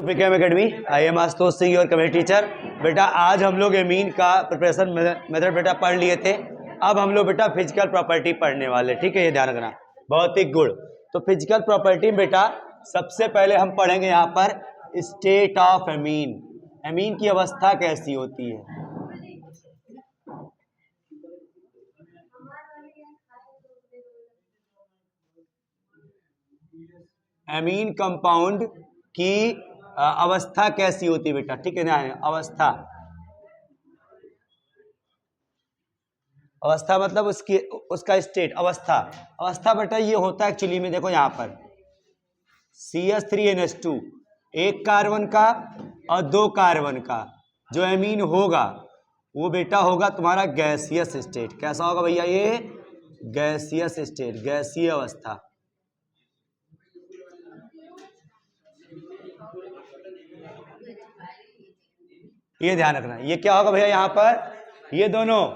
पिकेएम academy. I am Ashutosh Singh और chemistry teacher. बेटा आज हम लोग एमीन का प्रिपरेशन मेथड बेटा पढ़ लिए थे। अब हम लोग बेटा फिजिकल प्रॉपर्टी पढ़ने वाले, ठीक है, ये ध्यान रखना। भौतिक गुण। तो फिजिकल प्रॉपर्टी बेटा सबसे पहले हम पढ़ेंगे यहाँ पर स्टेट ऑफ एमीन। एमीन की अवस्था कैसी होती है। एमीन कंपाउंड की अवस्था कैसी होती है बेटा, ठीक है ना। अवस्था, अवस्था मतलब उसकी उसका स्टेट, अवस्था। अवस्था बेटा ये होता है एक्चुअली में, देखो यहाँ पर CH3NH2 एक कार्बन का और 2 कार्बन का जो एमीन होगा वो बेटा होगा तुम्हारा गैसियस स्टेट। कैसा होगा भैया ये, गैसियस स्टेट, गैसीय अवस्था। ये ध्यान रखना। ये क्या होगा भैया यहाँ पर, ये दोनों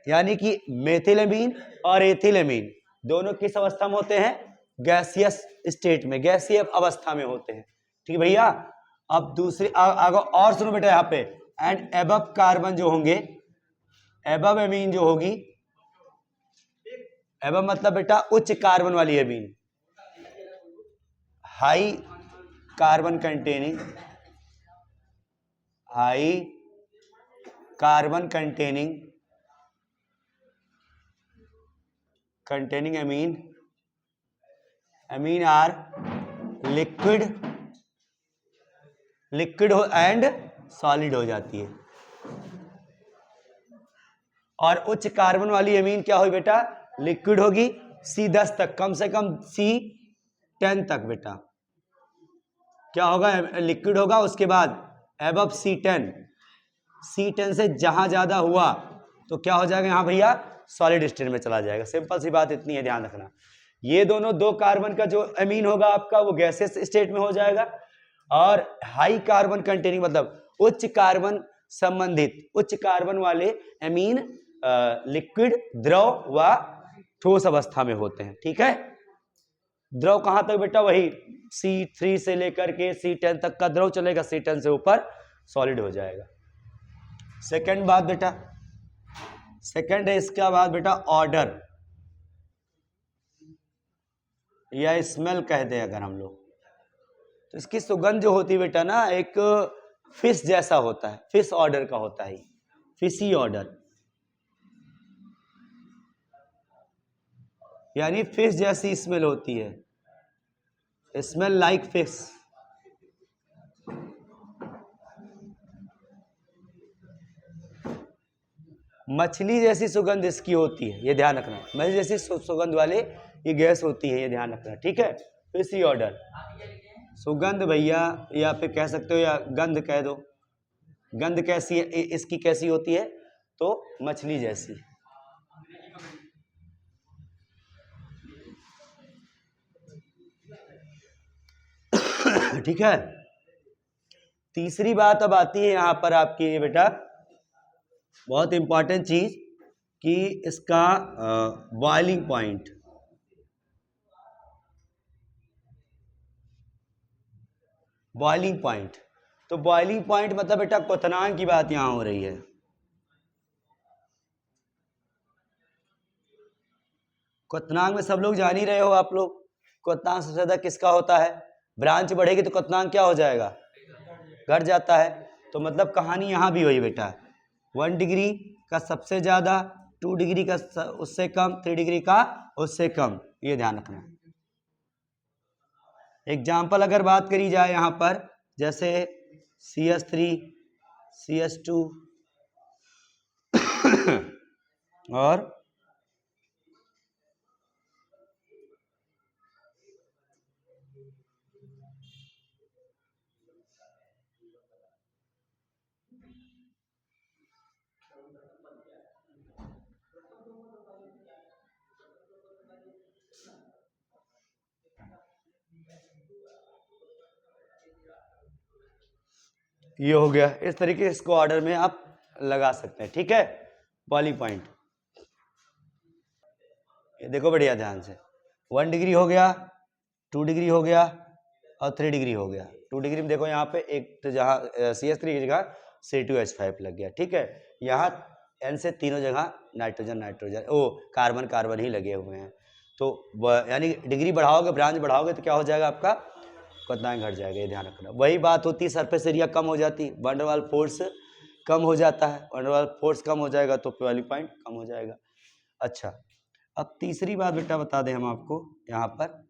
यानी कि मेथिलएमीन और एथिलएमीन दोनों किस अवस्था में होते हैं, गैसियस स्टेट में, गैसीय अवस्था में होते हैं, ठीक है भैया। अब दूसरी आगे और सुनो बेटा यहाँ पे, एंड एबव कार्बन जो होंगे, एबव एमीन जो होगी, एबव मतलब बेटा उच्च कार्बन वाली amine, high carbon containing, high carbon containing amine are liquid and solid हो जाती है। और उच्च कार्बन वाली एमीन क्या होगी बेटा, लिक्विड होगी C10 तक, कम से कम C10 तक बेटा क्या होगा, लिक्विड होगा। उसके बाद एबव C10 से जहां ज्यादा हुआ तो क्या हो जाएगा यहाँ भैया, सॉलिड स्टेट में चला जाएगा। सिंपल सी बात इतनी है, ध्यान रखना। ये दोनों 2 कार्बन का जो एमीन होगा आपका वो गैसियस स्टेट में हो जाएगा, और हाई कार्बन कंटेनिंग मतलब उच्च कार्बन संबंधित, उच्च कार्बन वाले एमीन लिक्विड, द्रव व ठोस अवस्था में होते हैं, ठीक है। द्रव कहां तक बेटा, वही C3 से लेकर के C10 तक का द्रव चलेगा, C10 से ऊपर सॉलिड हो जाएगा। सेकंड बात बेटा, सेकंड है इसका बाद बेटा ऑर्डर या स्मेल कहते हैं अगर हम लोग, तो इसकी सुगंध जो होती है बेटा ना, एक फिश जैसा होता है, फिश ऑर्डर का होता है, फिशी ऑर्डर, यानी फिश जैसी स्मेल होती है, स्मेल लाइक फिश। मछली जैसी सुगंध इसकी होती है, ये ध्यान रखना। मछली जैसी सुगंध वाले ये गैस होती है, ये ध्यान रखना, ठीक है। फिशी ऑर्डर, सुगंध भैया, या फिर कह सकते हो या गंध कह दो। गंध कैसी है इसकी, कैसी होती है, तो मछली जैसी। ठीक है। तीसरी बात अब आती है यहां पर आपकी ये बेटा बहुत इंपॉर्टेंट चीज, कि इसका बॉइलिंग पॉइंट। बॉइलिंग पॉइंट, तो बॉइलिंग पॉइंट मतलब बेटा क्वथनांक की बात यहां हो रही है। क्वथनांक में सब लोग जान ही रहे हो आप लोग, क्वथनांक सबसे ज्यादा किसका होता है, ब्रांच बढ़ेगी तो क्वथनांक क्या हो जाएगा, घट जाता है। तो मतलब कहानी यहां भी हुई बेटा, 1 डिग्री का सबसे ज्यादा, 2 डिग्री का उससे कम, 3 डिग्री का उससे कम, ये ध्यान रखना। एग्जाम्पल अगर बात करी जाए यहां पर, जैसे CH3 CH2 और ये हो गया। इस तरीके से इसको ऑर्डर में आप लगा सकते हैं, ठीक है। बॉइलिंग पॉइंट ये देखो बढ़िया ध्यान से, 1 डिग्री हो गया, 2 डिग्री हो गया, और 3 डिग्री हो गया। 2 डिग्री में देखो यहाँ पे एक तो जहाँ CH3 की जगह C2H5 लग गया, ठीक है। यहाँ N से तीनों जगह नाइट्रोजन नाइट्रोजन कार्बन कार्बन ही लगे हुए हैं। तो यानी डिग्री बढ़ाओगे, ब्रांच बढ़ाओगे तो क्या हो जाएगा आपका, क्वथनांक घट जाएगा, ये ध्यान रखना। वही बात होती है, सरफेस एरिया कम हो जाती, वंडर वाल फोर्स कम हो जाता है, वंडर वाल फोर्स कम हो जाएगा तो बॉइलिंग पॉइंट कम हो जाएगा। अच्छा, अब तीसरी बात बेटा बता दें हम आपको, यहाँ पर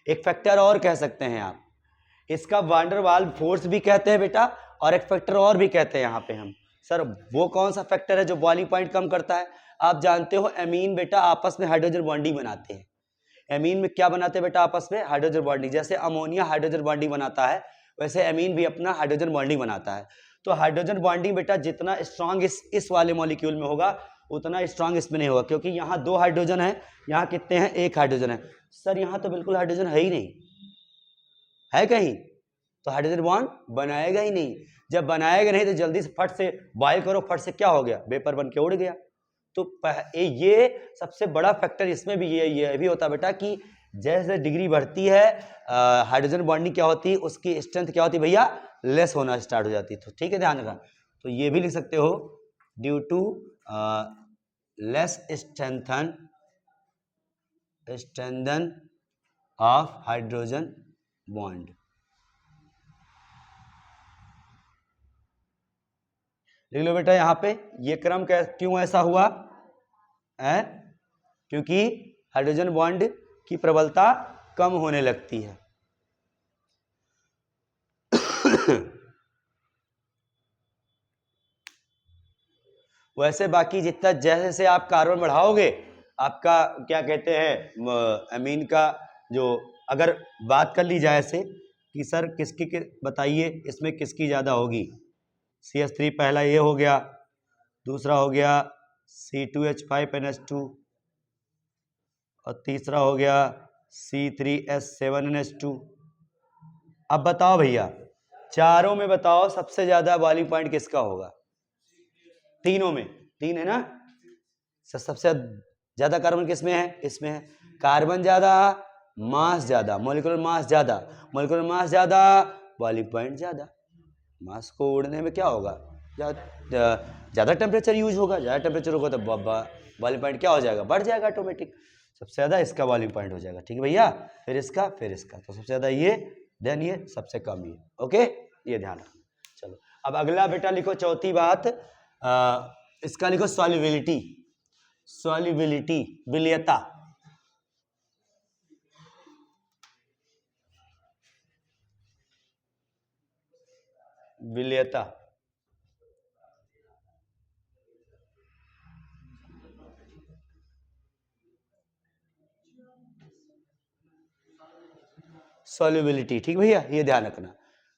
एक फैक्टर और कह सकते हैं आप, इसका वांडर वाल फोर्स भी कहते हैं बेटा, और एक फैक्टर और भी कहते हैं यहाँ पे हम। सर वो कौन सा फैक्टर है जो बॉइलिंग पॉइंट कम करता है? आप जानते हो एमीन बेटा आपस में हाइड्रोजन बॉन्डिंग बनाते हैं। एमीन में क्या बनाते हैं बेटा आपस में? Hydrogen bonding. जैसे अमोनिया हाइड्रोजन बॉन्डिंग बनाता है, वैसे एमीन भी अपना हाइड्रोजन बॉन्डिंग बनाता है। तो हाइड्रोजन बॉन्डिंग बेटा जितना स्ट्रांग इस वाले मॉलिक्यूल में होगा, उतना स्ट्रांग इसमें नहीं होगा, क्योंकि यहाँ 2 हाइड्रोजन है, यहाँ कितने हैं? 1 हाइड्रोजन है। सर यहाँ तो बिल्कुल हाइड्रोजन है ही नहीं, है कहीं? तो हाइड्रोजन बॉन्ड बनाएगा ही नहीं। जब बनाएगा नहीं तो जल्दी से फट से बॉयल करो, फट से क्या हो गया? वेपर बन के उड़ गया। तो ये सबसे बड़ा फैक्टर इसमें भी ये भी होता है बेटा कि जैसे डिग्री बढ़ती है हाइड्रोजन बॉन्डिंग क्या होती है, उसकी स्ट्रेंथ क्या होती है भैया? लेस होना स्टार्ट हो जाती है। तो ठीक है, ध्यान रखना। तो ये भी लिख सकते हो, due to less strengthen of hydrogen bond. लिख लो बेटा यहाँ पे, ये क्रम क्यों ऐसा हुआ है? क्योंकि हाइड्रोजन बॉन्ड की प्रबलता कम होने लगती है। वैसे बाकी जितना जैसे से आप कार्बन बढ़ाओगे, आपका क्या कहते हैं अमीन का जो, अगर बात कर ली जाए ऐसे कि सर किसकी बताइए इसमें किसकी ज्यादा होगी? CH3 पहला ये हो गया, दूसरा हो गया C2H5NH2, और तीसरा हो गया C3S7NH2। अब बताओ भैया, चारों में बताओ सबसे ज्यादा बॉइलिंग पॉइंट किसका होगा? तीनों में, 3 है ना? सबसे ज्यादा कार्बन किसमें है? इसमें है। कार्बन ज्यादा, मास ज्यादा, मोलिकुलर मास ज्यादा, मोलिकुलर मास ज्यादा, बॉइलिंग पॉइंट ज्यादा। मास को उड़ने में क्या होगा? ज्यादा टेम्परेचर यूज होगा, ज्यादा टेम्परेचर होगा तो बॉइलिंग पॉइंट क्या हो जाएगा? बढ़ जाएगा ऑटोमेटिक। सबसे ज्यादा इसका बॉइलिंग पॉइंट हो जाएगा, ठीक है भैया? फिर इसका, फिर इसका, तो सबसे ज्यादा ये, देन ये, सबसे कम ये। ओके, ये ध्यान रखना। चलो अब अगला बेटा लिखो, चौथी बात, इसका लिखो सॉल्युबिलिटी। सॉल्युबिलिटी, विलयता। विलयता, सॉल्युबिलिटी, ठीक भैया, ये ध्यान रखना।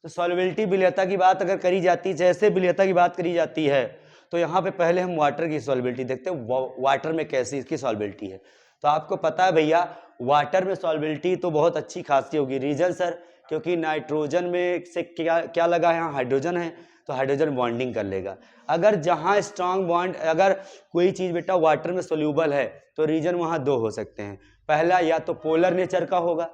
तो सॉल्युबिलिटी विलयता की बात अगर करी जाती, जैसे विलयता की बात करी जाती है, तो यहाँ पे पहले हम वाटर की सॉल्युबिलिटी देखते हैं, वाटर में कैसी इसकी सॉल्युबिलिटी है। तो आपको पता है भैया, वाटर में सॉल्युबिलिटी तो बहुत अच्छी खासी होगी। रीजन सर, क्योंकि नाइट्रोजन में से क्या क्या लगा है? यहाँ हाइड्रोजन है, तो हाइड्रोजन बॉन्डिंग कर लेगा। अगर जहाँ स्ट्रांग बॉन्ड, अगर कोई चीज बेटा वाटर में सोल्यूबल है, तो रीजन वहाँ 2 हो सकते हैं। पहला या तो पोलर नेचर का होगा,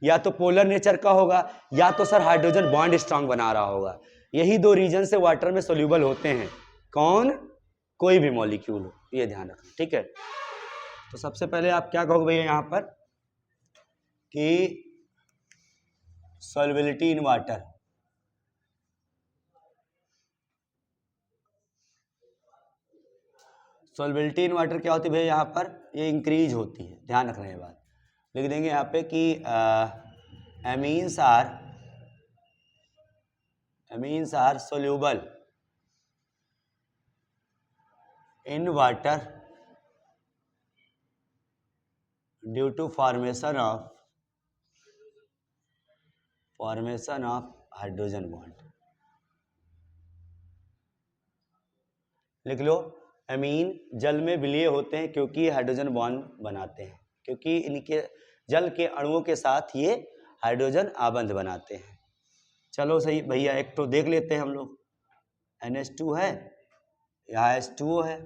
या तो पोलर नेचर का होगा, या तो सर हाइड्रोजन बॉन्ड स्ट्रांग बना रहा होगा। यही 2 रीजन से वाटर में सोल्यूबल होते हैं। कौन? कोई भी मॉलिक्यूल हो, ये ध्यान रखना, ठीक है? तो सबसे पहले आप क्या कहोगे भैया यहाँ पर कि solubility in water, solubility in water क्या होती है भैया? यहाँ पर ये इंक्रीज होती है, ध्यान रखना ये बात। लिख देंगे यहाँ पे कि amines are soluble in water due to formation of hydrogen bond. लिख लो, अमीन जल में विलीय होते हैं क्योंकि हाइड्रोजन बॉन्ड बनाते हैं, क्योंकि इनके जल के अणुओं के साथ ये हाइड्रोजन आबंध बनाते हैं। चलो सही भैया, एक तो देख लेते हैं हम लोग। NH2 है, यहाँ H2O है,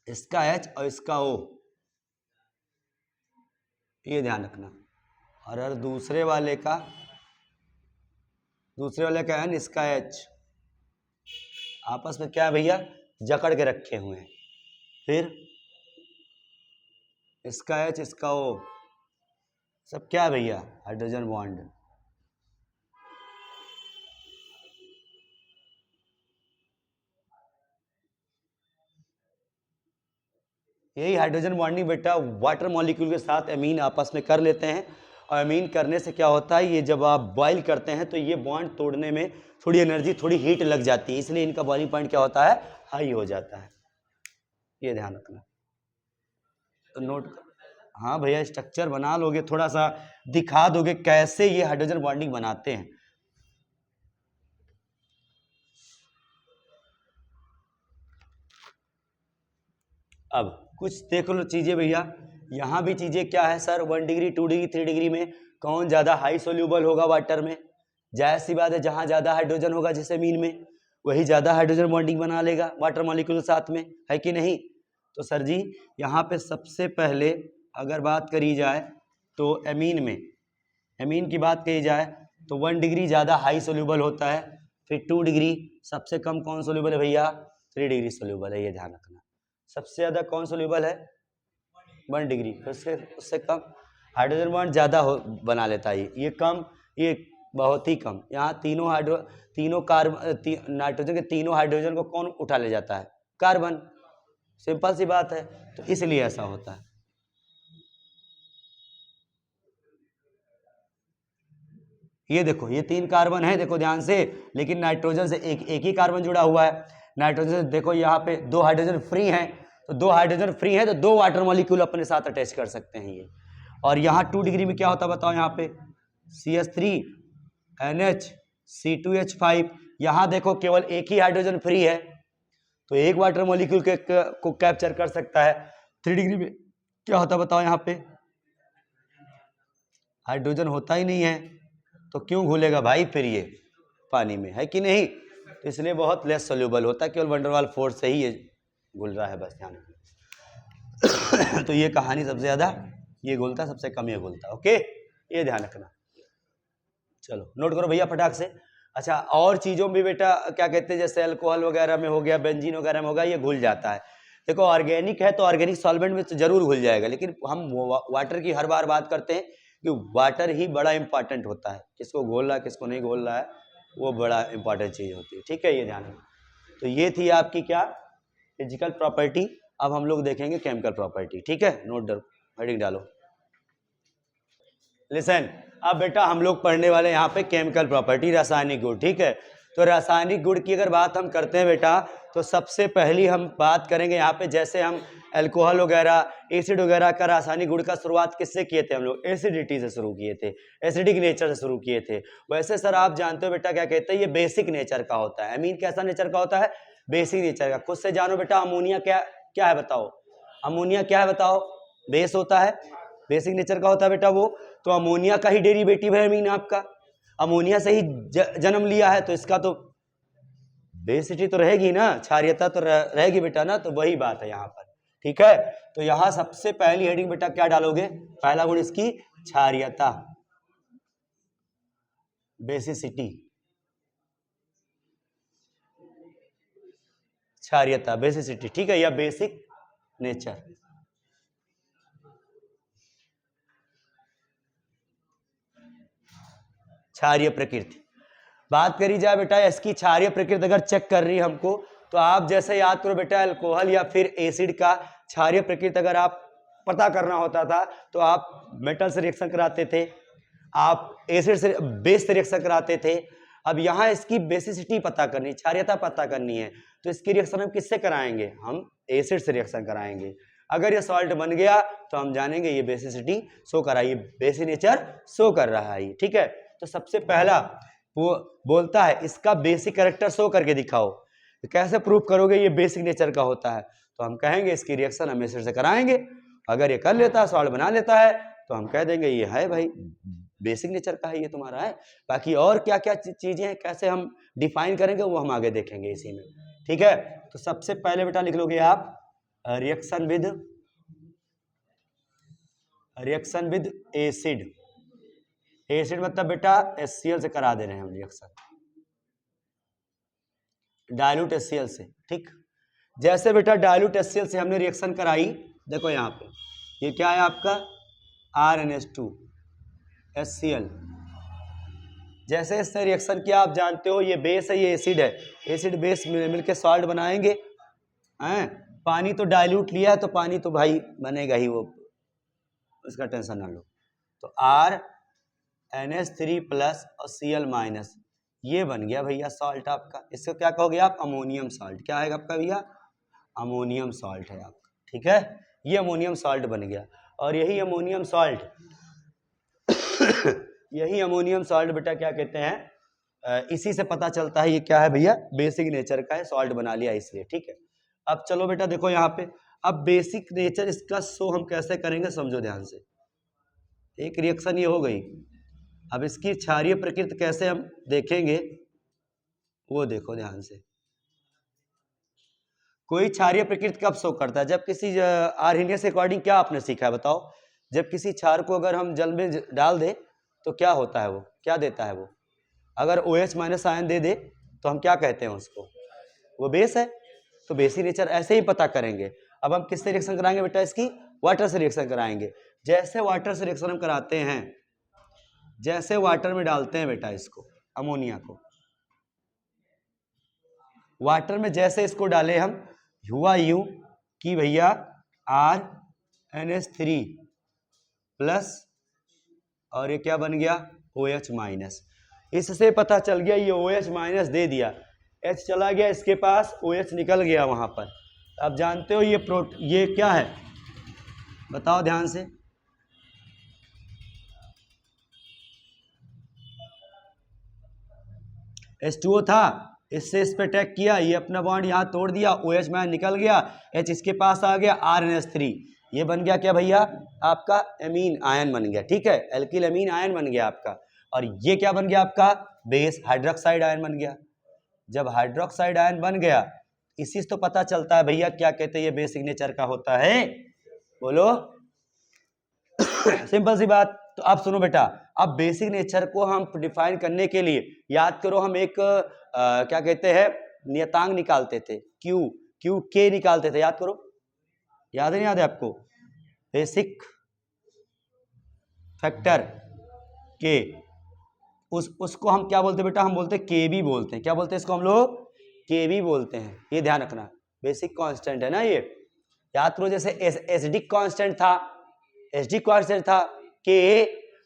इसका H और इसका O, ये ध्यान रखना। और अगर दूसरे वाले का N, इसका H, आपस में क्या है भैया, जकड़ के रखे हुए हैं। फिर इसका H, इसका O, सब क्या है भैया, हाइड्रोजन बॉन्ड। यही हाइड्रोजन बॉन्डिंग बेटा वाटर मॉलिक्यूल के साथ अमीन आपस में कर लेते हैं। और अमीन करने से क्या होता है, ये जब आप बॉईल करते हैं तो ये बॉन्ड तोड़ने में थोड़ी एनर्जी, थोड़ी हीट लग जाती है, इसलिए इनका बॉइलिंग पॉइंट क्या होता है, हाई हो जाता है। ये ध्यान रखना। तो नोट, हाँ भैया स्ट्रक्चर बना लोगे, थोड़ा सा दिखा दोगे कैसे ये हाइड्रोजन बॉन्डिंग बनाते हैं। अब कुछ देख लो चीजें भैया, यहां भी चीजें क्या है सर, 1 डिग्री 2 डिग्री 3 डिग्री में कौन ज्यादा हाई सोल्यूबल होगा वाटर में, जाहिर सी बात है जहां ज्यादा हाइड्रोजन होगा जिस अमीन में, वही ज्यादा हाइड्रोजन बॉन्डिंग बना लेगा वाटर मॉलिक्यूल के साथ में, है कि नहीं। तो सर जी यहाँ पे सबसे पहले अगर बात करी जाए तो अमीन की बात कही जाए तो 1 डिग्री ज़्यादा हाई सोल्यूबल होता है, फिर 2 डिग्री सबसे कम कौन सोल्यूबल है भैया, 3 डिग्री सोल्यूबल है, ये ध्यान रखना। सबसे ज़्यादा कौन सोल्यूबल है, 1 डिग्री, उससे कम हाइड्रोजन बॉन्ड ज़्यादा बना लेता है, ये कम, ये बहुत ही कम। यहाँ तीनों कार्बन नाइट्रोजन के तीनों हाइड्रोजन को कौन उठा ले जाता है, कार्बन, सिंपल सी बात है, तो इसलिए ऐसा होता है। ये देखो ये 3 कार्बन है, देखो ध्यान से, लेकिन नाइट्रोजन से एक ही कार्बन जुड़ा हुआ है। नाइट्रोजन से देखो यहाँ पे 2 हाइड्रोजन फ्री हैं, तो 2 हाइड्रोजन फ्री है तो 2 वाटर मॉलिक्यूल अपने साथ अटैच कर सकते हैं ये। और यहाँ 2 डिग्री में क्या होता है बताओ, यहाँ पे CH3 NH C2H5, यहाँ देखो केवल एक ही हाइड्रोजन फ्री है, तो एक वाटर मॉलिक्यूल को कैप्चर कर सकता है। 3 डिग्री में क्या होता बताओ, यहाँ पे हाइड्रोजन होता ही नहीं है, तो क्यों घुलेगा भाई फिर ये पानी में, है कि नहीं, तो इसलिए बहुत लेस सोल्यूबल होता है, केवल वंडरवाल फोर्स से ही ये घुल रहा है, बस ध्यान रखना। तो ये कहानी सबसे ज्यादा ये घुलता है, सबसे कम ये घुलता है, ओके, ये ध्यान रखना। चलो नोट करो भैया फटाक से। अच्छा और चीजों में बेटा क्या कहते हैं, जैसे अल्कोहल वगैरह में हो गया, बेंजीन वगैरह में होगा, ये घुल जाता है। देखो ऑर्गेनिक है तो ऑर्गेनिक सॉल्वेंट में तो जरूर घुल जाएगा, लेकिन हम वाटर की हर बार बात करते हैं कि वाटर ही बड़ा इंपॉर्टेंट होता है, किसको घोल रहा है किसको नहीं घोल रहा है, वो बड़ा इंपॉर्टेंट चीज होती है, ठीक है, ये ध्यान रखना। तो ये थी आपकी क्या, फिजिकल प्रॉपर्टी। अब हम लोग देखेंगे केमिकल प्रॉपर्टी, ठीक है, नोट हेडिंग डालो। लिसन, अब बेटा हम लोग पढ़ने वाले यहाँ पे केमिकल प्रॉपर्टी, रासायनिक गुण, ठीक है। तो रासायनिक गुण की अगर बात हम करते हैं बेटा, तो सबसे पहली हम बात करेंगे यहाँ पे, जैसे हम अल्कोहल वगैरह, एसिड वगैरह का रासायनिक गुण का शुरुआत किससे किए थे हम लोग, एसिडिटी से शुरू किए थे, एसिडिक नेचर से शुरू किए थे। वैसे सर आप जानते हो बेटा क्या कहते हैं, ये बेसिक नेचर का होता है। अमीन कैसा नेचर का होता है, बेसिक नेचर का। खुद से जानो बेटा, अमोनिया क्या है बताओ, अमोनिया क्या है बताओ, बेस होता है, बेसिक नेचर का होता है बेटा वो। तो अमोनिया का ही डेरिवेटिव है अमीन आपका, अमोनिया से ही जन्म लिया है, तो इसका तो बेसिटी तो रहेगी ना, क्षारीयता तो रहेगी बेटा ना, तो वही बात है यहाँ पर, ठीक है। तो यहाँ सबसे पहली हेडिंग बेटा क्या डालोगे, पहला गुण इसकी क्षारीयता, बेसिसिटी, क्षारीयता बेसिसिटी, ठीक है, या बेसिक नेचर। क्षारीय प्रकृति, बात करी जाए बेटा इसकी क्षारीय प्रकृति अगर चेक कर रही है हमको, तो आप जैसे याद करो बेटा, अल्कोहल या फिर एसिड का क्षारीय प्रकृति अगर आप पता करना होता था तो आप मेटल से रिएक्शन कराते थे, आप एसिड से बेस से रिएक्शन कराते थे। अब यहाँ इसकी बेसिसिटी पता करनी, क्षारीयता पता करनी है, तो इसकी रिएक्शन हम किससे कराएंगे, हम एसिड से रिएक्शन कराएंगे। अगर ये सॉल्ट बन गया तो हम जानेंगे ये बेसिसिटी शो कर रहा है, ये बेसिक नेचर शो कर रहा है, ठीक है। तो सबसे पहला वो बोलता है इसका बेसिक कैरेक्टर शो करके दिखाओ, तो कैसे प्रूव करोगे ये बेसिक नेचर का होता है, तो हम कहेंगे इसकी रिएक्शन हम एसिड से कराएंगे, अगर ये कर लेता है, सॉल्ट बना लेता है, तो हम कह देंगे ये है भाई बेसिक नेचर का है, ये तुम्हारा है। बाकी और क्या क्या चीजें हैं, कैसे हम डिफाइन करेंगे वो हम आगे देखेंगे इसी में, ठीक है। तो सबसे पहले बेटा लिख लोगे आप रिएक्शन विद एसिड। एसिड मतलब बेटा HCl से करा दे रहे हैं हम रिएक्शन, डाइल्यूट HCl से। ठीक, जैसे बेटा डाइल्यूट HCl से हमने रिएक्शन कराई, देखो यहाँ पे ये क्या है आपका RNH2 HCl। जैसे इसने रिएक्शन किया, आप जानते हो ये बेस है, ये एसिड है, एसिड बेस मिलके सॉल्ट बनाएंगे हैं। पानी तो डाइल्यूट लिया है तो पानी तो भाई बनेगा ही, वो उसका टेंशन ना लो। तो RNH3 प्लस और Cl माइनस, ये बन गया भैया सॉल्ट आपका। इसको क्या कहोगे आप? Ammonium salt. क्या है आपका भैया? अमोनियम सॉल्ट है आपका। ठीक है, ये अमोनियम सॉल्ट बन गया। और यही अमोनियम सॉल्ट यही अमोनियम सॉल्ट बेटा क्या कहते हैं, इसी से पता चलता है ये क्या है भैया, बेसिक नेचर का है, सॉल्ट बना लिया इसलिए। ठीक है, अब चलो बेटा देखो यहाँ पे, अब बेसिक नेचर इसका शो हम कैसे करेंगे, समझो ध्यान से। एक रिएक्शन ये हो गई, अब इसकी क्षारीय प्रकृति कैसे हम देखेंगे वो देखो ध्यान से। कोई क्षारीय प्रकृति कब शो करता है? जब किसी आर्हेनियस के अकॉर्डिंग क्या आपने सीखा है बताओ? जब किसी क्षार को अगर हम जल में डाल दे तो क्या होता है, वो क्या देता है? वो अगर OH माइनस आयन दे दे तो हम क्या कहते हैं उसको? वो बेस है। तो बेसिक नेचर ऐसे ही पता करेंगे। अब हम किससे रिएक्शन कराएंगे बेटा? इसकी वाटर से रिएक्शन कराएंगे। जैसे वाटर से रिएक्शन हम कराते हैं, जैसे वाटर में डालते हैं बेटा इसको, अमोनिया को वाटर में जैसे इसको डाले हम, हुआ यूं कि भैया RNH3 प्लस और ये क्या बन गया? OH minus. इससे पता चल गया ये OH माइनस दे दिया, H चला गया इसके पास, OH निकल गया वहां पर। अब जानते हो ये क्या है बताओ ध्यान से। H2O था, इससे इस पे अटैक किया, ये अपना बॉन्ड यहाँ तोड़ दिया, OH माइनस निकल गया, H इसके पास आ गया, RNH3 ये बन गया क्या भैया? आपका एमीन आयन बन गया। ठीक है, एल्किल एमीन आयन बन गया आपका। और ये क्या बन गया आपका? बेस हाइड्रोक्साइड आयन बन गया। जब हाइड्रोक्साइड आयन बन गया, इसी से तो पता चलता है भैया क्या कहते हैं ये बेसिक नेचर का होता है, बोलो। सिंपल सी बात। तो अब सुनो बेटा, अब बेसिक नेचर को हम डिफाइन करने के लिए याद करो, हम एक क्या कहते हैं नियतांक निकालते थे, क्यू के निकालते थे, याद करो, याद है नहीं याद है आपको? बेसिक फैक्टर के, उसको हम क्या बोलते हैं बेटा? हम बोलते हैं केबी बोलते हैं। क्या बोलते हैं इसको हम लोग? केबी बोलते हैं। ये ध्यान रखना, बेसिक कांस्टेंट है ना ये, याद करो। जैसे एसडी कांस्टेंट था, एसडी कांस्टेंट था के,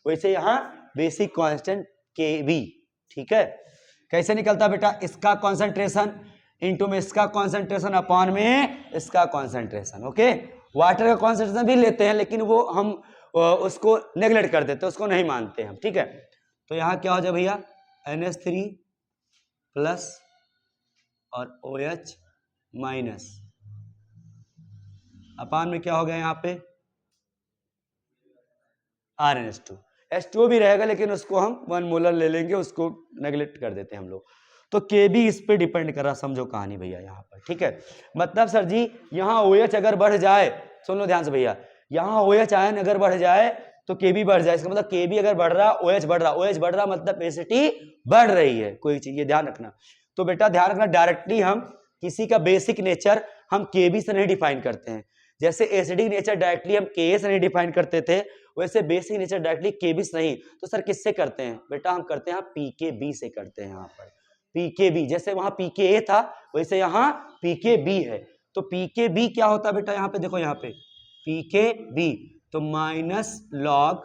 वैसे यहाँ बेसिक कांस्टेंट केबी। ठीक है, कैसे निकलता बेटा? इसका कॉन्सेंट्रेशन इनटू में इसका कॉन्सेंट्रेशन अपॉन में इसका कॉन्सेंट्रेशन। ओके, वाटर का कॉन्सेंट्रेशन भी लेते हैं लेकिन वो हम उसको नेग्लेक्ट कर देते हैं, उसको नहीं मानते हम। ठीक है, तो यहाँ क्या हो जाए भैया? NH3 प्लस और OH माइनस अपान में क्या हो गया यहाँ पे? RNH2। H2O भी रहेगा लेकिन उसको हम 1 मोलर ले लेंगे, उसको नेग्लेक्ट कर देते हैं हम लोग। तो KB इस पे डिपेंड कर रहा, समझो कहानी भैया यहाँ पर। ठीक है, मतलब सर जी यहाँ OH अगर बढ़ जाए, सुन लो ध्यान से भैया, यहाँ OH आयन अगर बढ़ जाए तो KB बढ़ जाए। इसका मतलब KB अगर बढ़ रहा, OH बढ़ रहा, OH बढ़ रहा मतलब बेसिटी बढ़ रही है कोई चीज, ये ध्यान रखना। तो बेटा ध्यान रखना, डायरेक्टली हम किसी का बेसिक नेचर हम KB से नहीं डिफाइन करते हैं। जैसे एसिडिक नेचर डायरेक्टली हम Ka से नहीं डिफाइन करते थे, वैसे बेसिक नेचर डायरेक्टली KB से नहीं। तो सर किससे करते हैं बेटा? हम करते हैं PKB से करते हैं। यहाँ पर PKB, जैसे वहां PKA था वैसे यहाँ PKB है। तो PKB क्या होता है बेटा? यहाँ पे देखो, यहाँ पे PKB तो minus log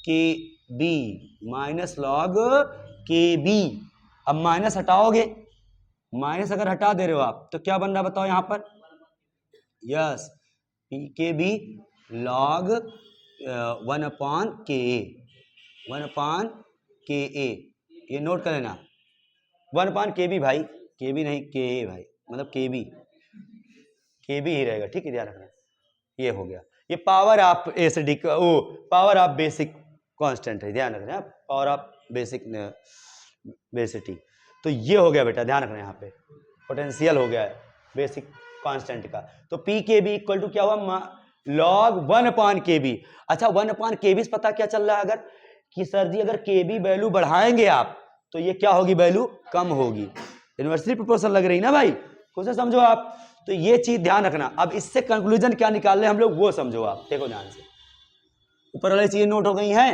KB, minus log KB। अब माइनस हटाओगे, माइनस अगर हटा दे रहे हो आप तो क्या बन रहा बताओ यहाँ पर? Yes, PKB log 1/KA, 1/KA, ये नोट कर लेना, 1/KB भाई, KB नहीं KA भाई, मतलब KB ही रहेगा। ठीक है, ध्यान रखना। ये हो गया, ये पावर ऑफ एसिडिक, वो पावर ऑफ बेसिक कांस्टेंट है, ध्यान रखना, पावर ऑफ बेसिक बेसिटी। तो ये हो गया बेटा, ध्यान रखना, यहाँ पे पोटेंशियल हो गया है बेसिक कांस्टेंट का। तो पी के बी इक्वल टू क्या हुआ, log 1/kb। अच्छा 1/kb से पता क्या चल रहा है अगर कि सर जी अगर kb वैल्यू बढ़ाएंगे आप तो ये क्या होगी, वैल्यू कम होगी। इन्वर्सली प्रोपोर्शनल लग रही ना भाई, खुद से समझो आप। तो ये चीज ध्यान रखना। अब इससे कंक्लूजन क्या निकाल रहे हम लोग वो समझो आप, देखो ध्यान से। ऊपर वाली चीज नोट हो गई है,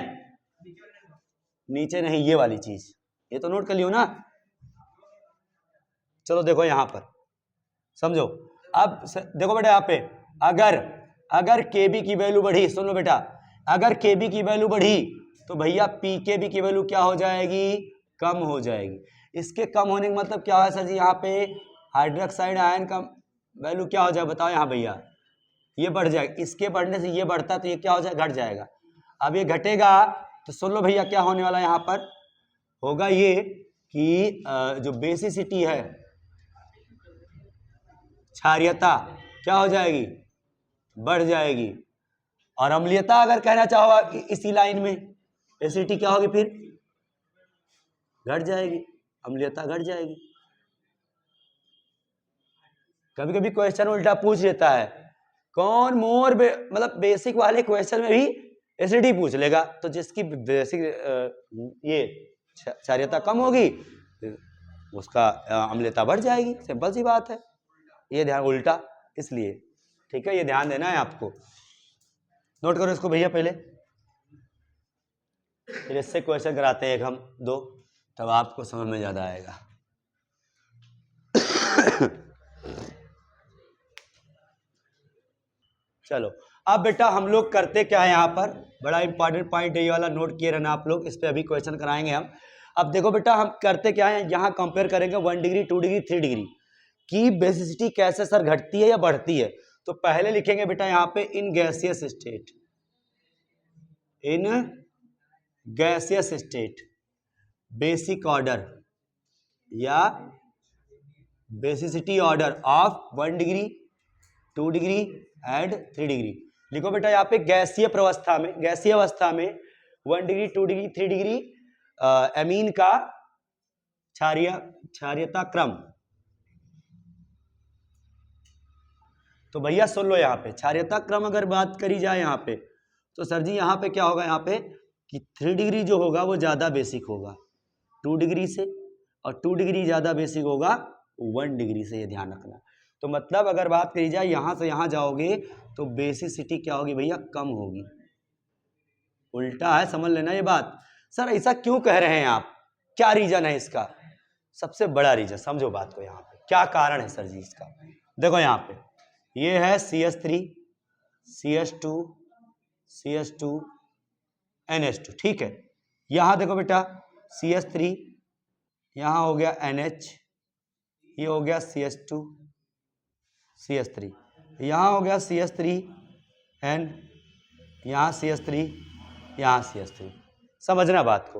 नीचे नहीं ये वाली चीज, ये तो नोट कर लियो ना। चलो देखो यहां पर समझो। अब देखो बेटा यहाँ पे अगर केबी की वैल्यू बढ़ी, सुन लो बेटा, अगर केबी की वैल्यू बढ़ी तो भैया पीकेबी की वैल्यू क्या हो जाएगी, कम हो जाएगी। इसके कम होने का मतलब क्या है सर जी, यहाँ पे हाइड्रोक्साइड आयन का वैल्यू क्या हो जाए बताओ यहाँ भैया, ये बढ़ जाएगा। इसके बढ़ने से ये बढ़ता तो ये क्या हो जाएगा, घट जाएगा। अब ये घटेगा तो सुन लो भैया क्या होने वाला यहाँ पर होगा, ये कि जो बेसिसिटी है, क्षारीयता क्या हो जाएगी, बढ़ जाएगी। और अम्लीयता अगर कहना चाहो इसी लाइन में, एसिडिटी क्या होगी, फिर घट जाएगी, अम्लीयता घट जाएगी। कभी कभी क्वेश्चन उल्टा पूछ लेता है, कौन मोर मतलब बेसिक वाले क्वेश्चन में भी एसिडिटी पूछ लेगा, तो जिसकी बेसिक ये क्षारीयता कम होगी उसका अम्लीयता बढ़ जाएगी, सिंपल सी बात है। ये ध्यान उल्टा इसलिए, ठीक है, ये ध्यान देना है आपको। नोट करो इसको भैया पहले, फिर इससे क्वेश्चन कराते हैं एक हम दो, तब आपको समझ में ज्यादा आएगा। चलो अब बेटा हम लोग करते क्या है यहाँ पर, बड़ा इंपॉर्टेंट पॉइंट है ये वाला, नोट किए रहना आप लोग, इस पे अभी क्वेश्चन कराएंगे हम। अब देखो बेटा हम करते क्या है, यहाँ कंपेयर करेंगे 1 डिग्री 2 डिग्री 3 डिग्री की बेसिसिटी कैसे सर घटती है या बढ़ती है। तो पहले लिखेंगे बेटा यहाँ पे in gaseous state, in gaseous state basic order या basicity order of 1 degree 2 degree and 3 degree. लिखो बेटा यहाँ पे गैसीय अवस्था में, गैसीय अवस्था में 1 डिग्री 2 डिग्री 3 डिग्री एमीन का क्षारीयता क्रम। तो भैया सुन लो यहाँ पे क्षारीयता क्रम अगर बात करी जाए यहाँ पे, तो सर जी यहाँ पे क्या होगा, यहाँ पे कि 3 डिग्री जो होगा वो ज्यादा बेसिक होगा 2 डिग्री से, और 2 डिग्री ज्यादा बेसिक होगा 1 डिग्री से, ये ध्यान रखना। तो मतलब अगर बात करी जाए यहां से यहां जाओगे तो बेसिसिटी क्या होगी भैया, कम होगी। उल्टा है, समझ लेना ये बात। सर ऐसा क्यों कह रहे हैं आप, क्या रीजन है इसका, सबसे बड़ा रीजन समझो बात को, यहाँ पे क्या कारण है सर जी इसका। देखो यहाँ पे ये है CH3 CH2 CH2 NH2, ठीक है। यहां देखो बेटा CH3, यहां हो गया NH, ये हो गया CH2 CH3, यहाँ हो गया CH3 एंड यहाँ CH3, यहाँ CH3। समझना बात को,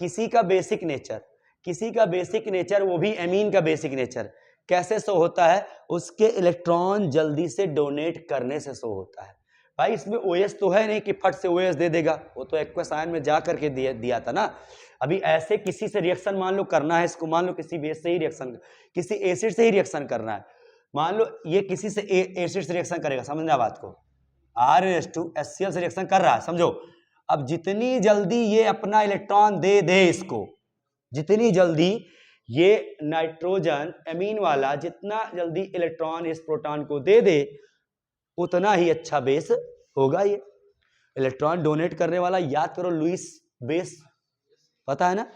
किसी का बेसिक नेचर वो भी एमीन का बेसिक नेचर कैसे शो होता है, उसके इलेक्ट्रॉन जल्दी से डोनेट करने से शो होता है। भाई इसमें OS तो है नहीं कि फट से OS दे देगा, वो तो एक्वस आयन में जा करके दिया था ना। अभी ऐसे किसी से रिएक्शन मान लो करना है इसको, मान लो किसी बेस से ही रिएक्शन, किसी एसिड से ही रिएक्शन करना है, मान लो ये किसी से एसिड से रिएक्शन करेगा, समझना बात को, R2HCl से रिएक्शन कर रहा है, समझो। अब जितनी जल्दी ये अपना इलेक्ट्रॉन दे दे इसको, जितनी जल्दी ये नाइट्रोजन एमीन वाला जितना जल्दी इलेक्ट्रॉन इस प्रोटॉन को दे दे उतना ही अच्छा बेस होगा। ये इलेक्ट्रॉन डोनेट करने वाला याद करो लुईस बेस, पता है ना।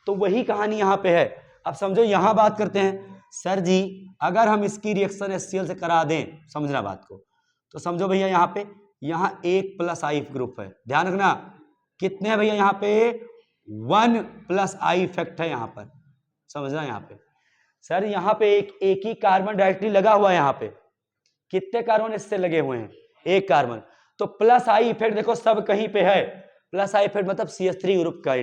तो वही कहानी यहाँ पे है। अब समझो यहाँ बात करते हैं, सर जी अगर हम इसकी रिएक्शन HCl से करा दें, समझना बात को, तो समझो भैया यहाँ पे यहाँ 1+I ग्रुप है, ध्यान रखना कितने हैं भैया, यहाँ पे 1+I इफेक्ट है यहाँ पर, समझना। यहाँ पे सर यहाँ पे एक ही कार्बन डायरेक्टली लगा हुआ है, यहाँ पे कितने कार्बन इससे लगे हुए हैं, एक कार्बन। तो +I इफेक्ट देखो सब कहीं पे है, +I इफेक्ट मतलब CH3 ग्रुप का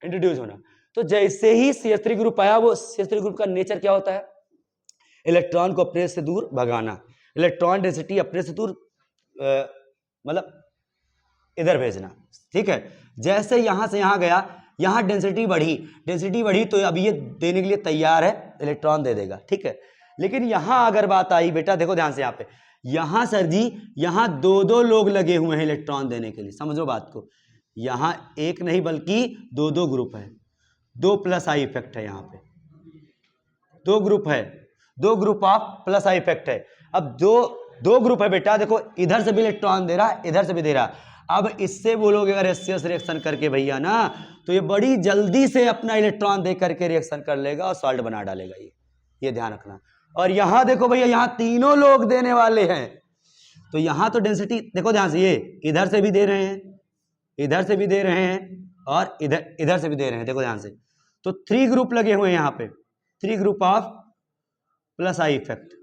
इंट्रोड्यूस होना। तो जैसे ही CH3 ग्रुप आया, वो CH3 ग्रुप का नेचर क्या होता है, इलेक्ट्रॉन को अपने से दूर भगाना, इलेक्ट्रॉन डेंसिटी अपने से दूर मतलब इधर भेजना, ठीक है। जैसे यहां से यहां गया, यहां डेंसिटी बढ़ी तो अब ये देने के लिए तैयार है, इलेक्ट्रॉन दे देगा, ठीक है। लेकिन यहां अगर बात आई बेटा, देखो ध्यान से, यहां पे, यहां सर जी, यहां दो दो लोग लगे हुए हैं इलेक्ट्रॉन देने के लिए, समझो बात को, यहां एक नहीं बल्कि दो दो ग्रुप है, 2 प्लस आई इफेक्ट है, यहां पे 2 ग्रुप है, 2 group of plus I effect है। अब दो ग्रुप है बेटा, देखो इधर से भी इलेक्ट्रॉन दे रहा, इधर से भी दे रहा। अब इससे बोलोगे अगर एसियस रिएक्शन करके भैया ना, तो ये बड़ी जल्दी से अपना इलेक्ट्रॉन दे करके रिएक्शन कर लेगा और सॉल्ट बना डालेगा, ये ध्यान रखना। और यहां देखो भैया, यहां तीनों लोग देने वाले हैं, तो यहां तो डेंसिटी देखो ध्यान से, ये इधर से भी दे रहे हैं, इधर से भी दे रहे हैं, और इधर से भी दे रहे हैं, देखो ध्यान से। तो 3 ग्रुप लगे हुए हैं यहां पे, 3 group of plus I effect.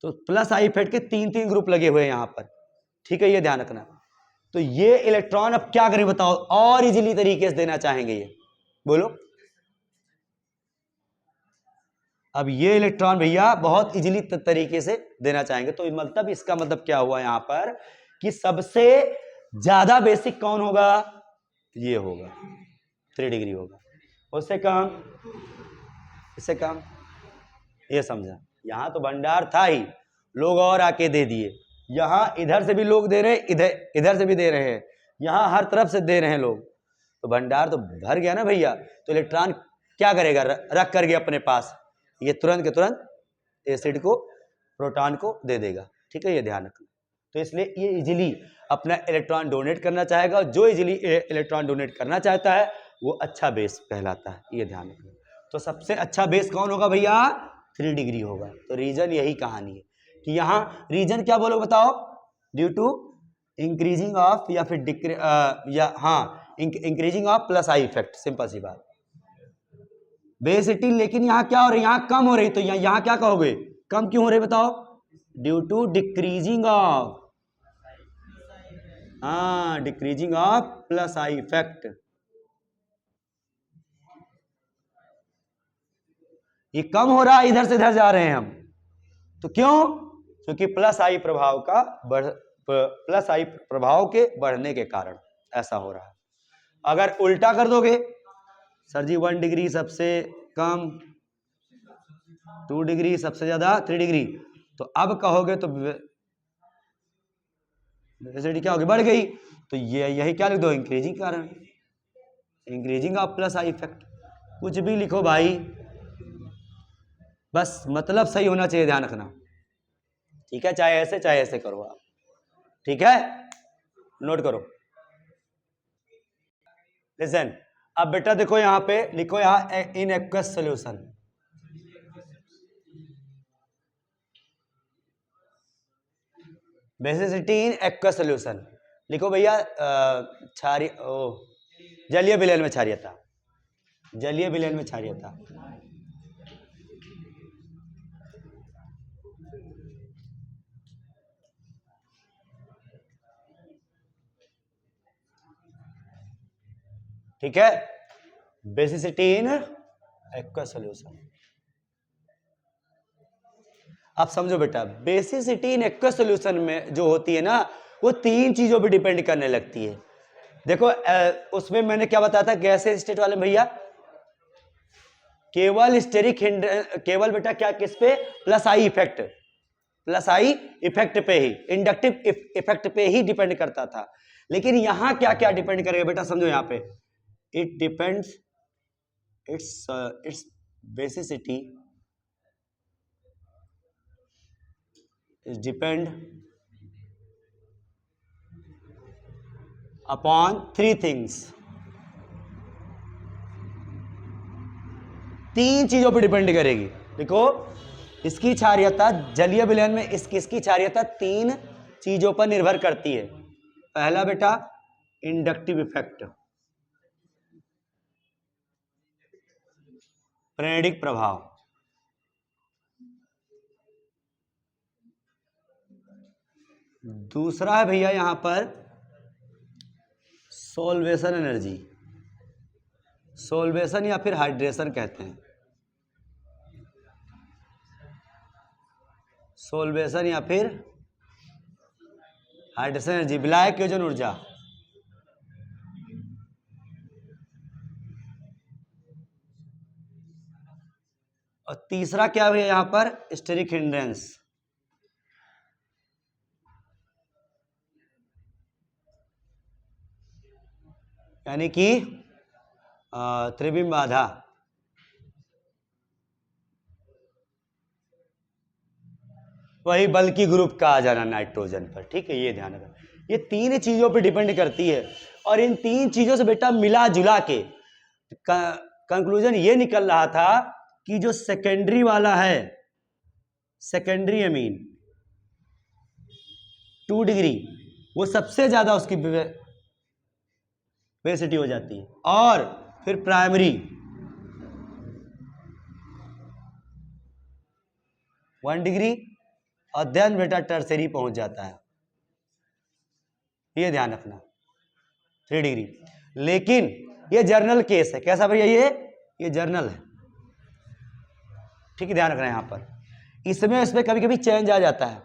तो प्लस आई इफेक्ट के 3 ग्रुप लगे हुए हैं यहां पर, ठीक है, ये ध्यान रखना। तो ये इलेक्ट्रॉन अब क्या करें बताओ, और इजीली तरीके से देना चाहेंगे, ये बोलो। अब ये इलेक्ट्रॉन भैया बहुत इजीली तरीके से देना चाहेंगे, तो मतलब इसका मतलब क्या हुआ यहां पर कि सबसे ज्यादा बेसिक कौन होगा, ये होगा, 3 डिग्री होगा, उससे कम, इससे कम, ये समझा। यहां तो भंडार था ही, लोग और आके दे दिए, यहां इधर से भी लोग दे रहे हैं, इधर से भी दे रहे हैं, यहां हर तरफ से दे रहे हैं लोग, तो भंडार तो भर गया ना भैया। तो इलेक्ट्रॉन क्या करेगा, रख करके अपने पास, ये तुरंत के तुरंत एसिड को, प्रोटॉन को दे देगा, ठीक है, ये ध्यान रखना। तो इसलिए ये इजीली अपना इलेक्ट्रॉन डोनेट करना चाहेगा, और जो इजीली इलेक्ट्रॉन डोनेट करना चाहता है वो अच्छा बेस कहलाता है, ये ध्यान रखना। तो सबसे अच्छा बेस कौन होगा भैया, 3 डिग्री होगा। तो रीजन यही कहानी है कि यहां रीजन क्या बोलो बताओ, ड्यू टू इंक्रीजिंग ऑफ, या फिर या हाँ increasing of plus I effect, simple सी बात, बेसिटी। लेकिन यहां क्या हो रही, यहां कम हो रही, तो यहां क्या कहोगे, कम क्यों हो रही बताओ, ड्यू टू डिक्रीजिंग ऑफ, हाँ decreasing of plus I effect. ये कम हो रहा है, इधर से इधर जा रहे हैं हम, तो क्यों, क्योंकि प्लस आई प्रभाव का प्लस आई प्रभाव के बढ़ने के कारण ऐसा हो रहा है। अगर उल्टा कर दोगे सर जी, 1 डिग्री सबसे कम, 2 डिग्री सबसे ज्यादा, 3 डिग्री, तो अब कहोगे तो एसिडिटी क्या होगी, बढ़ गई, तो ये यही क्या लिख दो, इंक्रीजिंग कारण, increasing of plus I effect, कुछ भी लिखो भाई, बस मतलब सही होना चाहिए, ध्यान रखना, ठीक है, चाहे ऐसे करो आप, ठीक है, नोट करो। लिसन, अब बेटा देखो यहां पे लिखो, यहां in aqueous solution, basicity in aqueous solution लिखो भैया, जलीय विलयन में क्षारीयता, जलीय विलयन में क्षारीयता, ठीक है, बेसिसिटी इन एक्वस सॉल्यूशन। आप समझो बेटा, बेसिसिटी इन एक्वस सॉल्यूशन में जो होती है ना, वो 3 चीजों पे डिपेंड करने लगती है। देखो उसमें मैंने क्या बताया था गैसेज स्टेट वाले भैया, केवल स्टेरिक केवल बेटा क्या, किस पे, plus I effect, plus I effect पे ही, इंडक्टिव इफेक्ट पे ही डिपेंड करता था। लेकिन यहां क्या क्या डिपेंड करेगा बेटा, समझो यहां पे, it depends, it's basicity is depend upon 3 things, 3 चीजों पर डिपेंड करेगी। देखो इसकी क्षारीयता, जलीय विलयन में इसकी क्षारीयता 3 चीजों पर निर्भर करती है। पहला बेटा इंडक्टिव इफेक्ट, प्रेरणिक प्रभाव, दूसरा है भैया यहां पर सोल्वेशन एनर्जी, सोल्वेशन या फिर हाइड्रेशन कहते हैं, सोल्वेशन या फिर हाइड्रेशन एनर्जी, विलायक योजन ऊर्जा। और और तीसरा क्या है यहां पर, स्टेरिक हिंड्रेंस, यानी कि त्रिविम बाधा। वही बल्कि ग्रुप का आ जाना नाइट्रोजन पर, ठीक है, ये ध्यान रखना। ये तीन चीजों पे डिपेंड करती है, और इन तीन चीजों से बेटा मिला जुला के कंक्लूजन ये निकल रहा था कि जो सेकेंडरी वाला है, सेकेंडरी अमीन 2 डिग्री, वो सबसे ज्यादा उसकी बेसिटी हो जाती है, और फिर प्राइमरी 1 डिग्री, और देन बेटा टर्सरी पहुंच जाता है, ये ध्यान रखना 3 डिग्री। लेकिन ये जर्नल केस है, कैसा भैया, ये जर्नल है, ठीक है, ध्यान रखना यहां पर। इसमें कभी कभी चेंज आ जाता है,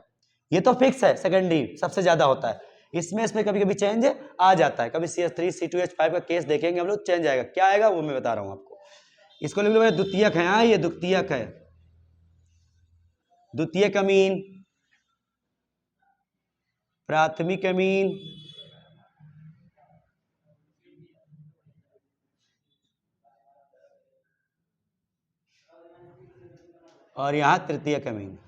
ये तो फिक्स है, सेकेंडरी सबसे ज्यादा होता है, इसमें कभी कभी चेंज आ जाता है। कभी CH3 C2H5 का केस देखेंगे हम लोग, चेंज आएगा, क्या आएगा वो मैं बता रहा हूं आपको। इसको लिख लो, द्वितीयक है, हाँ ये द्वितीयक है, द्वितीयक अमीन, प्राथमिक अमीन, और यहां तृतीयक अमीन।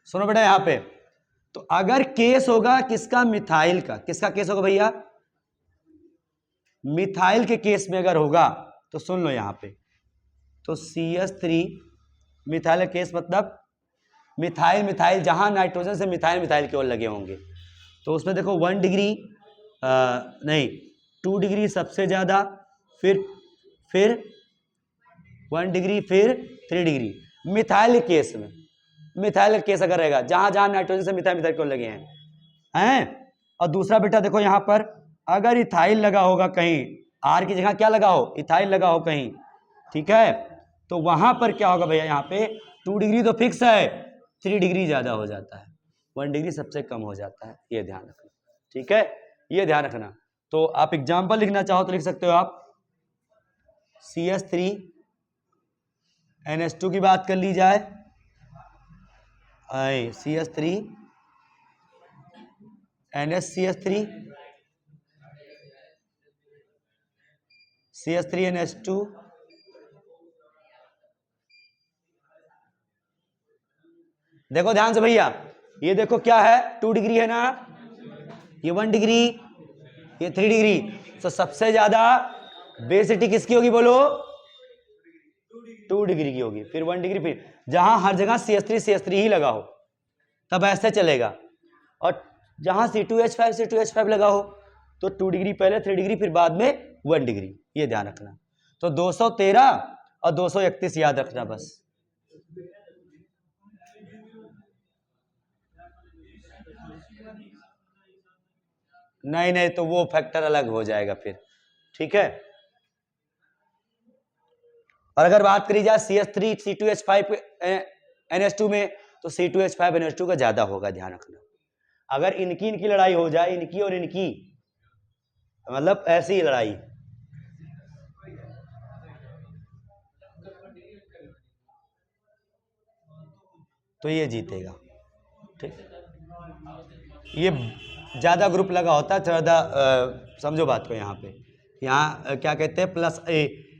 सुनो बेटा यहां पे, तो अगर केस होगा किसका, मिथाइल का, किसका केस होगा भैया, मिथाइल के केस में अगर होगा तो सुन लो यहां पे, तो CH3 मिथाइल का केस मतलब मिथाइल जहां नाइट्रोजन से मिथाइल की ओर लगे होंगे, तो उसमें देखो 1 डिग्री नहीं 2 डिग्री सबसे ज्यादा, फिर 1 डिग्री, फिर 3 डिग्री। मिथाइल केस में, मिथाइल केस अगर रहेगा जहां जहां नाइट्रोजन से मिथाइल की ओर लगे हैं। और दूसरा बेटा देखो यहां पर, अगर इथाइल लगा होगा कहीं, आर की जगह क्या लगा हो, इथाइल लगा हो कहीं, ठीक है, तो वहां पर क्या होगा भैया, यहाँ पे 2 डिग्री तो फिक्स है, 3 डिग्री ज्यादा हो जाता है, 1 डिग्री सबसे कम हो जाता है, ये ध्यान रखना, ठीक है, ये ध्यान रखना। तो आप एग्जाम्पल लिखना चाहो तो लिख सकते हो आप, CH3 NH2 की बात कर ली जाए, CH3 NH CH3 NH2, देखो ध्यान से भैया, ये देखो क्या है, 2 डिग्री है ना, ये 1 डिग्री, ये 3 डिग्री, तो सबसे ज्यादा बेसिटी किसकी होगी बोलो, 2 डिग्री की होगी, फिर 1 डिग्री, फिर जहां हर जगह CH3 ही लगा हो तब ऐसे चलेगा, और जहां C2H5 लगा हो तो 2 डिग्री पहले, 3 डिग्री फिर बाद में 1 डिग्री, ये ध्यान रखना। तो 213 और 231 याद रखना बस। नहीं तो वो फैक्टर अलग हो जाएगा फिर, ठीक है। और अगर बात करी जाए CH3 C2H5 NH2 में, तो C2H5 NH2 का ज्यादा होगा, ध्यान रखना। अगर इनकी लड़ाई हो जाए, इनकी और इनकी, मतलब ऐसी लड़ाई, तो ये जीतेगा, ठीक। ये ज्यादा ग्रुप लगा होता है, ज्यादा समझो बात को, यहाँ पे यहाँ क्या कहते हैं, प्लस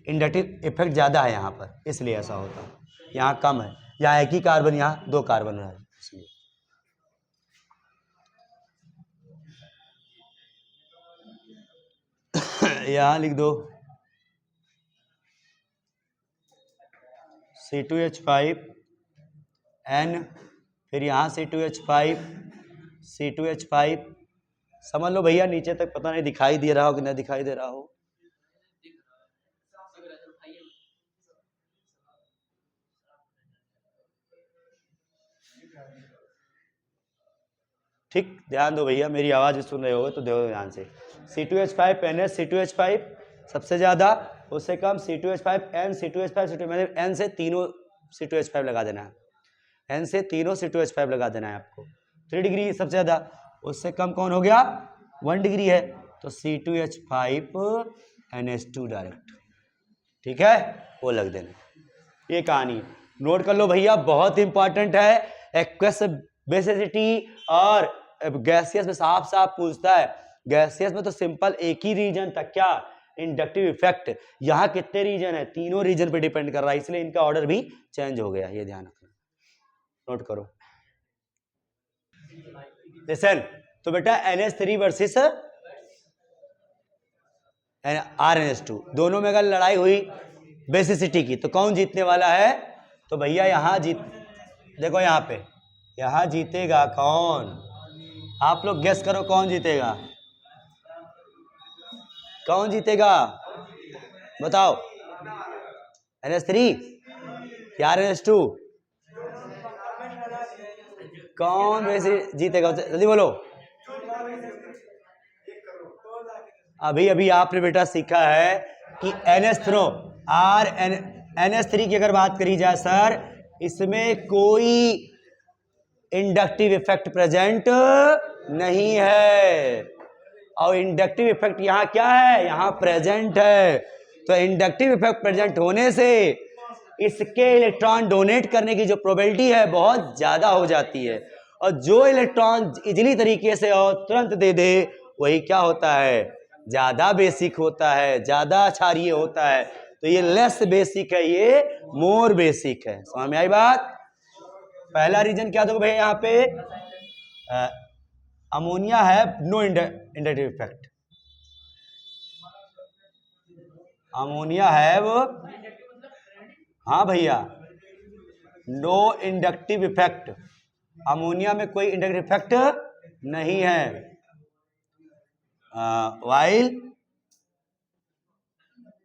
इंडक्टिव इफेक्ट ज्यादा है यहाँ पर, इसलिए ऐसा होता है, यहाँ कम है, यहाँ एक ही कार्बन, यहाँ 2 कार्बन है, इसलिए। यहाँ लिख दो C2H5 N, फिर यहाँ C2H5 समझ लो भैया, नीचे तक पता नहीं दिखाई दे रहा हो कि नहीं दिखाई दे रहा हो, ठीक, ध्यान दो भैया, मेरी आवाज भी सुन रहे होगे तो देखो ध्यान से। C2H5 NH C2H5 सबसे ज्यादा, उससे कम C2H5 N C2H5 मतलब N से तीनों C2H5 लगा देना है, N से तीनों C2H5 लगा देना है आपको। 3 डिग्री सबसे ज्यादा, उससे कम कौन हो गया, 1 डिग्री है, तो C2H5 NH2 डायरेक्ट, ठीक है, वो लग देना। ये कहानी नोट कर लो भैया, बहुत इंपॉर्टेंट है। एक्वस बेसिसिटी और गैसियस में साफ साफ पूछता है। गैसियस में तो सिंपल एक ही रीजन था, क्या? Inductive effect. यहाँ कितने रीजन है? तीनों रीजन पे डिपेंड कर रहा है, इसलिए इनका ऑर्डर भी चेंज हो गया, ये ध्यान रखना, नोट करो। लिसन, तो बेटा NH3 वर्सेस RNH2 दोनों में अगर लड़ाई हुई बेसिसिटी की तो कौन जीतने वाला है? तो भैया यहाँ देखो यहाँ जीतेगा कौन? आप लोग गेस करो कौन जीतेगा, कौन जीतेगा बताओ? NH3 या RNH2? कौन वैसे जीतेगा, जल्दी बोलो। अभी आपने बेटा सीखा है कि NH3 की अगर बात करी जाए सर, इसमें कोई इंडक्टिव इफेक्ट प्रेजेंट नहीं है, और इंडक्टिव इफेक्ट यहाँ क्या है? यहाँ प्रेजेंट है। तो इंडक्टिव इफेक्ट प्रेजेंट होने से इसके इलेक्ट्रॉन डोनेट करने की जो प्रोबेबिलिटी है बहुत ज्यादा हो जाती है, और जो इलेक्ट्रॉन इजीली तरीके से और तुरंत दे दे वही क्या होता है? ज्यादा बेसिक होता है, ज्यादा क्षारीय होता है। तो ये लेस बेसिक है, ये मोर बेसिक है। समझ में आई बात? पहला रीजन क्या था भैया? यहाँ पे अमोनिया है नो इंडक्टिव इफेक्ट, अमोनिया है वो, हाँ भैया, नो इंडक्टिव इफेक्ट, अमोनिया में कोई इंडक्टिव इफेक्ट नहीं है। while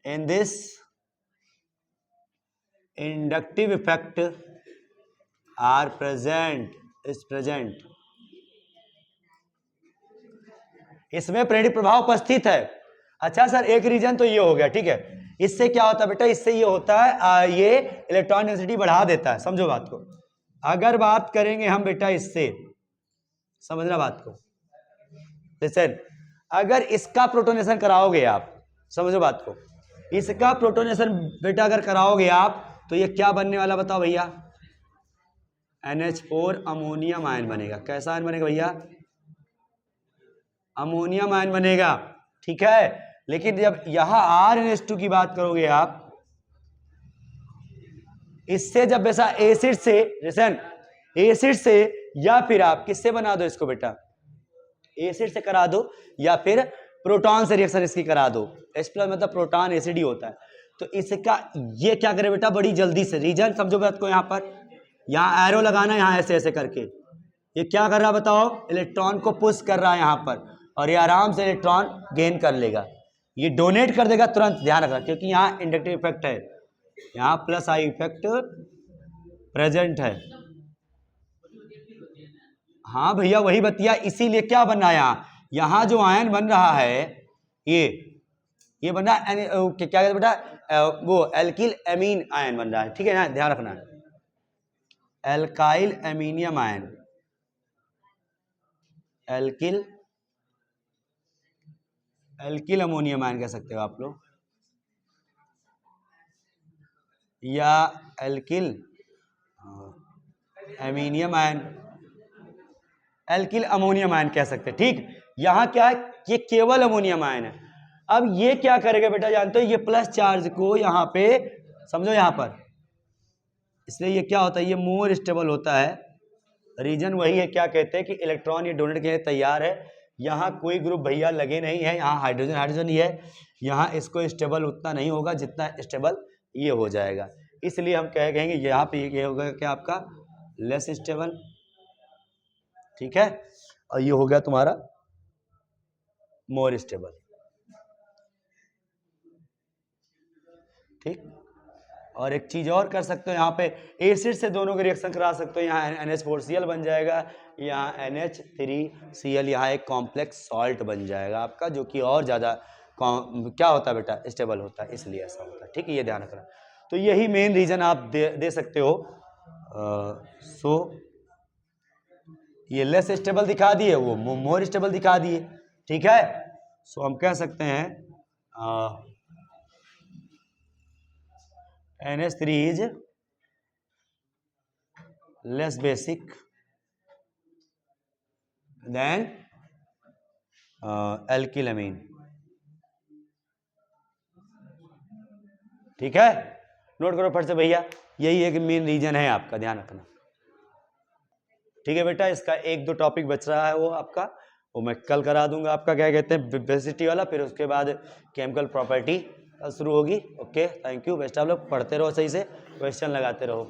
in this inductive effect are present, is present, इसमें प्रेरित प्रभाव उपस्थित है। अच्छा सर, एक रीजन तो ये हो गया, ठीक है। इससे क्या होता है बेटा? इससे ये होता है ये इलेक्ट्रॉन डेंसिटी बढ़ा देता है, समझो बात को। अगर बात करेंगे हम बेटा इससे, समझना बात को, लिसन, अगर इसका प्रोटोनेशन कराओगे आप, समझो बात को, इसका प्रोटोनेशन बेटा अगर कराओगे आप तो ये क्या बनने वाला बताओ भैया? NH4 अमोनियम आयन बनेगा। कैसा आयन बनेगा भैया? अमोनियम आयन बनेगा, ठीक है। लेकिन जब यहां RNH2 की बात करोगे आप, इससे जब वैसा एसिड से, लिसन, एसिड से या फिर आप किससे बना दो इसको बेटा? एसिड से करा दो या फिर प्रोटॉन से रिएक्शन इसकी करा दो। H+ मतलब प्रोटॉन एसिड ही होता है। तो इसका ये क्या करे बेटा? बड़ी जल्दी से रीजन समझो बात को, यहाँ पर यहाँ एरो लगाना, यहाँ ऐसे ऐसे करके ये क्या कर रहा है बताओ? इलेक्ट्रॉन को पुश कर रहा है यहाँ पर, और ये आराम से इलेक्ट्रॉन गेन कर लेगा, ये डोनेट कर देगा तुरंत। ध्यान रखना, क्योंकि यहाँ इंडक्टिव इफेक्ट है, यहाँ +I इफेक्ट प्रेजेंट है। हाँ भैया वही बतिया, इसीलिए क्या बन रहा है यहाँ जो आयन बन रहा है ये बन रहा है क्या कहते हैं बेटा? वो एल्किल एमीन आयन बन रहा है, ठीक है ना? ध्यान रखना, alkyl aminium ion, alkyl ammonium ion कह सकते हो आप लोग, या alkyl aminium ion, alkyl ammonium ion कह सकते हैं, ठीक। यहाँ क्या है? ये केवल अमोनियम आयन है। अब ये क्या करेगा बेटा जानते हो? ये प्लस चार्ज को यहाँ पे समझो यहाँ पर, इसलिए ये क्या होता है? ये मोर स्टेबल होता है। रीजन वही है, क्या कहते हैं कि इलेक्ट्रॉन ये डोनेट के लिए तैयार है। यहाँ कोई ग्रुप भैया लगे नहीं है, यहाँ हाइड्रोजन हाइड्रोजन ही है, यहाँ इसको स्टेबल उतना नहीं होगा जितना स्टेबल ये हो जाएगा। इसलिए हम कहेंगे यहाँ पे ये होगा क्या आपका? लेस स्टेबल, ठीक है। और ये हो गया तुम्हारा मोर स्टेबल, ठीक। और एक चीज और कर सकते हो, यहाँ पे एसिड से दोनों के रिएक्शन करा सकते हो। यहाँ NH4Cl बन जाएगा, यहाँ NH3Cl, यहाँ एक कॉम्प्लेक्स सॉल्ट बन जाएगा आपका, जो कि और ज्यादा क्या होता है बेटा? स्टेबल होता है, इसलिए ऐसा होता है, ठीक है। ये ध्यान रखना। तो यही मेन रीजन आप दे सकते हो। सो ये लेस स्टेबल दिखा दिए, वो मोर स्टेबल दिखा दिए, ठीक है। सो हम कह सकते हैं NH3 is less basic than alkyl amine. ठीक है, नोट करो फट से भैया, यही एक मेन रीजन है आपका, ध्यान रखना। ठीक है बेटा, इसका एक दो टॉपिक बच रहा है वो आपका, वो मैं कल करा दूंगा आपका, क्या कहते हैं, विस्कोसिटी वाला, फिर उसके बाद केमिकल प्रॉपर्टी शुरू होगी। ओके, थैंक यू, बेस्ट आप लोग पढ़ते रहो सही से, क्वेश्चन लगाते रहो।